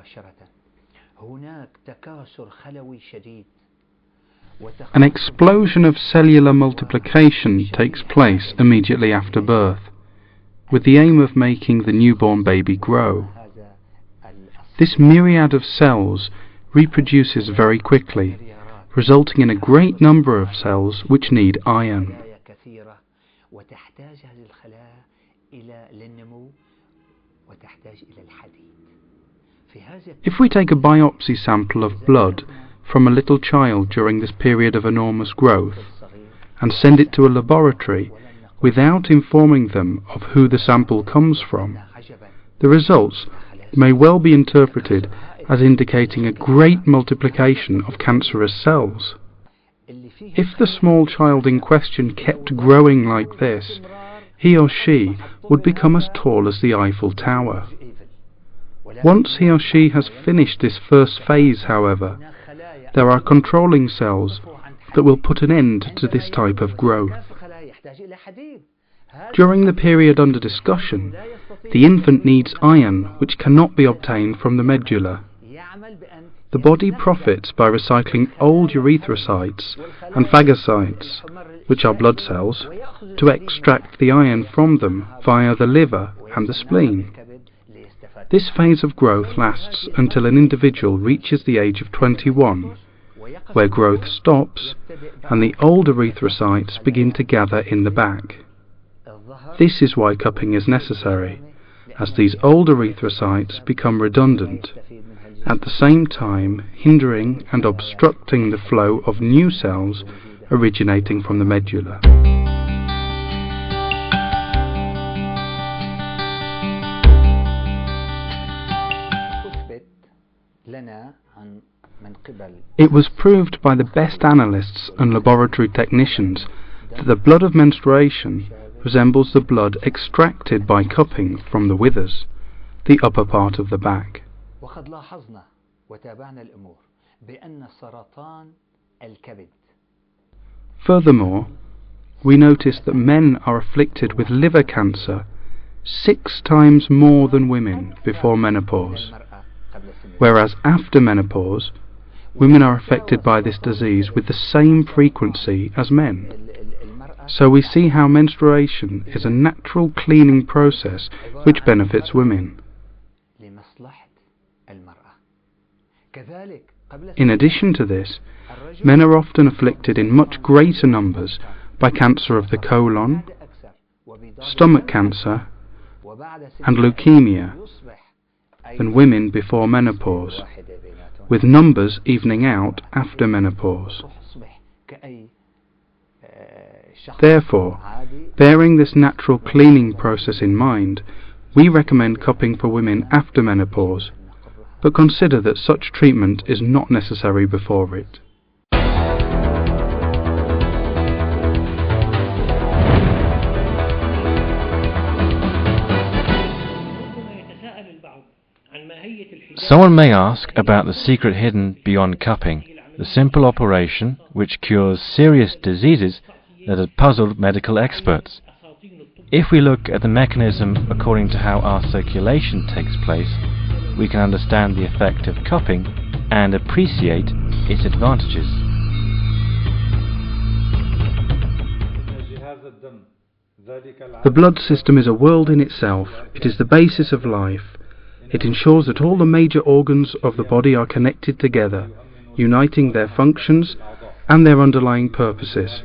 مباشرة. هناك تكاثر خلوي شديد. An explosion of cellular multiplication takes place immediately after birth, with the aim of making the newborn baby grow. This myriad of cells reproduces very quickly, resulting in a great number of cells which need iron. If we take a biopsy sample of blood from a little child during this period of enormous growth and send it to a laboratory without informing them of who the sample comes from, the results may well be interpreted as indicating a great multiplication of cancerous cells. If the small child in question kept growing like this, he or she would become as tall as the Eiffel Tower. Once he or she has finished this first phase, however, there are controlling cells that will put an end to this type of growth. During the period under discussion, the infant needs iron which cannot be obtained from the medulla. The body profits by recycling old erythrocytes and phagocytes, which are blood cells, to extract the iron from them via the liver and the spleen. This phase of growth lasts until an individual reaches the age of 21, where growth stops and the old erythrocytes begin to gather in the back. This is why cupping is necessary, as these old erythrocytes become redundant, at the same time hindering and obstructing the flow of new cells originating from the medulla. It was proved by the best analysts and laboratory technicians that the blood of menstruation resembles the blood extracted by cupping from the withers, the upper part of the back. Furthermore, we noticed that men are afflicted with liver cancer 6 times more than women before menopause, whereas after menopause, women are affected by this disease with the same frequency as men. So we see how menstruation is a natural cleaning process which benefits women. In addition to this, men are often afflicted in much greater numbers by cancer of the colon, stomach cancer, and leukemia than women before menopause, with numbers evening out after menopause. Therefore, bearing this natural cleaning process in mind, we recommend cupping for women after menopause, but consider that such treatment is not necessary before it. Someone may ask about the secret hidden beyond cupping, the simple operation which cures serious diseases that have puzzled medical experts. If we look at the mechanism according to how our circulation takes place, we can understand the effect of cupping and appreciate its advantages. The blood system is a world in itself. It is the basis of life. It ensures that all the major organs of the body are connected together, uniting their functions and their underlying purposes.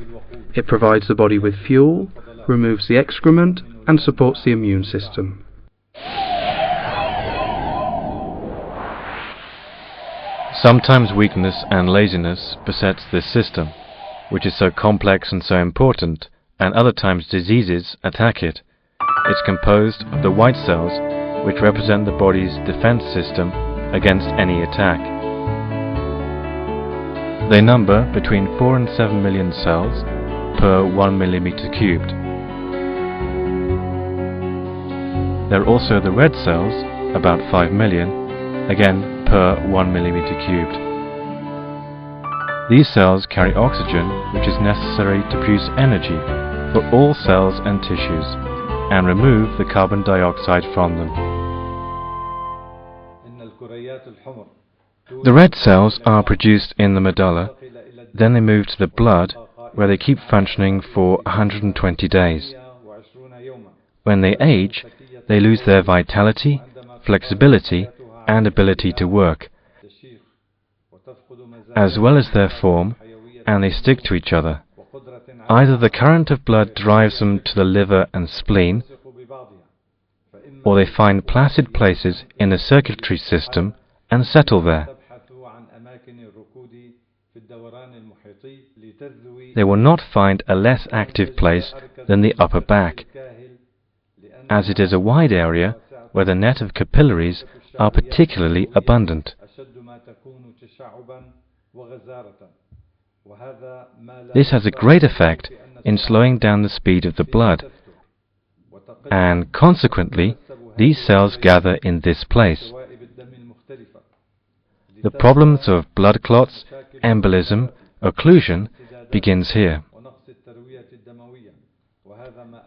It provides the body with fuel, removes the excrement, and supports the immune system. Sometimes weakness and laziness besets this system, which is so complex and so important, and other times diseases attack it. It's composed of the white cells, which represent the body's defense system against any attack. They number between 4 and 7 million cells per 1 millimeter cubed. There are also the red cells, about 5 million, again per 1 millimeter cubed. These cells carry oxygen, which is necessary to produce energy for all cells and tissues, and remove the carbon dioxide from them. The red cells are produced in the medulla, then they move to the blood, where they keep functioning for 120 days. When they age, they lose their vitality, flexibility, and ability to work, as well as their form, and they stick to each other. Either the current of blood drives them to the liver and spleen, or they find placid places in the circulatory system and settle there. They will not find a less active place than the upper back, as it is a wide area where the net of capillaries are particularly abundant. This has a great effect in slowing down the speed of the blood, and consequently these cells gather in this place. The problems of blood clots, embolism, occlusion begins here.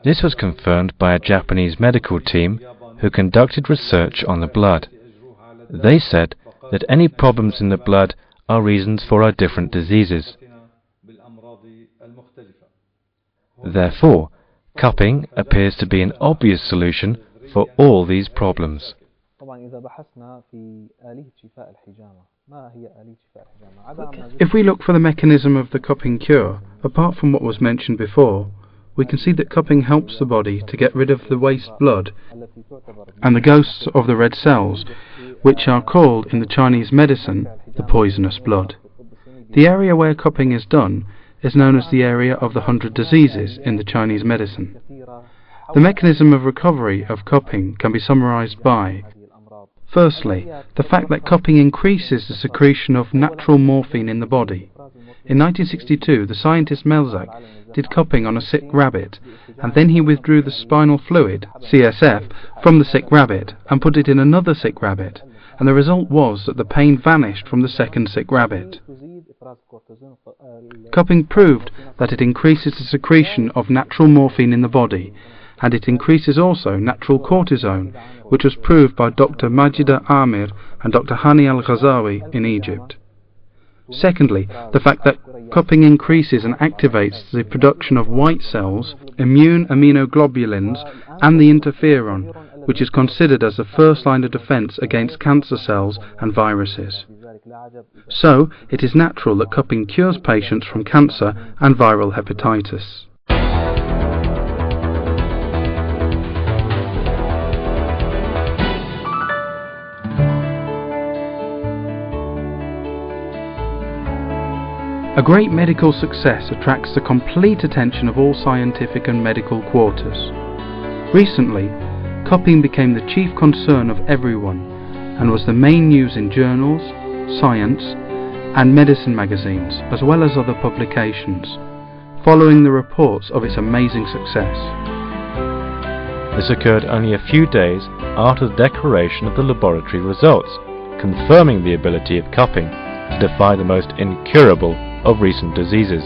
This was confirmed by a Japanese medical team who conducted research on the blood. They said that any problems in the blood are reasons for our different diseases. Therefore, cupping appears to be an obvious solution for all these problems. If we look for the mechanism of the cupping cure, apart from what was mentioned before, we can see that cupping helps the body to get rid of the waste blood and the ghosts of the red cells, which are called in the Chinese medicine the poisonous blood. The area where cupping is done is known as the area of the 100 diseases in the Chinese medicine. The mechanism of recovery of cupping can be summarized by: firstly, the fact that cupping increases the secretion of natural morphine in the body. In 1962, the scientist Melzack did cupping on a sick rabbit, and then he withdrew the spinal fluid, CSF, from the sick rabbit and put it in another sick rabbit, and the result was that the pain vanished from the second sick rabbit. Cupping proved that it increases the secretion of natural morphine in the body, and it increases also natural cortisone, which was proved by Dr. Majida Amir and Dr. Hani al-Ghazawi in Egypt. Secondly, the fact that cupping increases and activates the production of white cells, immune immunoglobulins, and the interferon, which is considered as the first line of defense against cancer cells and viruses. So, it is natural that cupping cures patients from cancer and viral hepatitis. A great medical success attracts the complete attention of all scientific and medical quarters. Recently, cupping became the chief concern of everyone and was the main news in journals, science, and medicine magazines, as well as other publications, following the reports of its amazing success. This occurred only a few days after the declaration of the laboratory results, confirming the ability of cupping to defy the most incurable of recent diseases.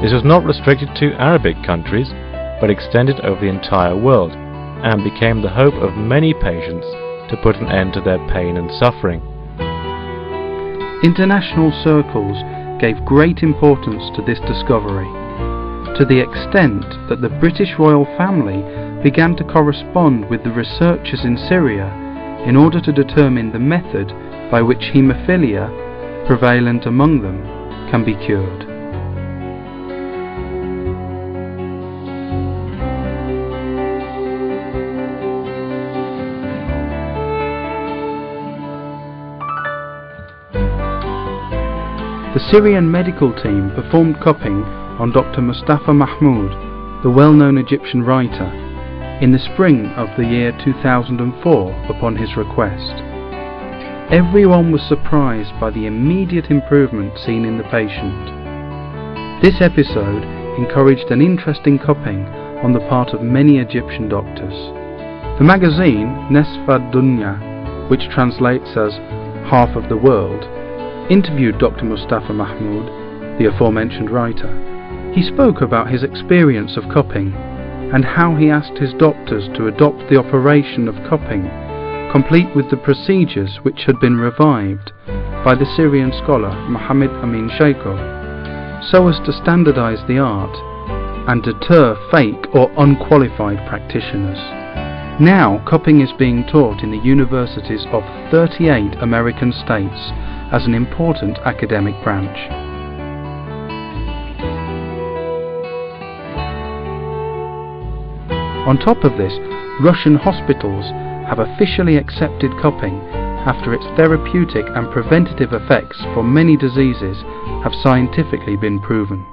This was not restricted to Arabic countries, but extended over the entire world, and became the hope of many patients to put an end to their pain and suffering. International circles gave great importance to this discovery, to the extent that the British royal family began to correspond with the researchers in Syria in order to determine the method by which haemophilia, prevalent among them, can be cured. The Syrian medical team performed cupping on Dr. Mustafa Mahmoud, the well-known Egyptian writer, in the spring of the year 2004 upon his request. Everyone was surprised by the immediate improvement seen in the patient. This episode encouraged an interest in cupping on the part of many Egyptian doctors. The magazine Nesfa Dunya, which translates as Half of the World, interviewed Dr. Mustafa Mahmoud, the aforementioned writer. He spoke about his experience of cupping and how he asked his doctors to adopt the operation of cupping, complete with the procedures which had been revived, by the Syrian scholar Mohammed Amin Sheikho, so as to standardize the art and deter fake or unqualified practitioners. Now cupping is being taught in the universities of 38 American states as an important academic branch. On top of this, Russian hospitals have officially accepted cupping after its therapeutic and preventative effects for many diseases have scientifically been proven.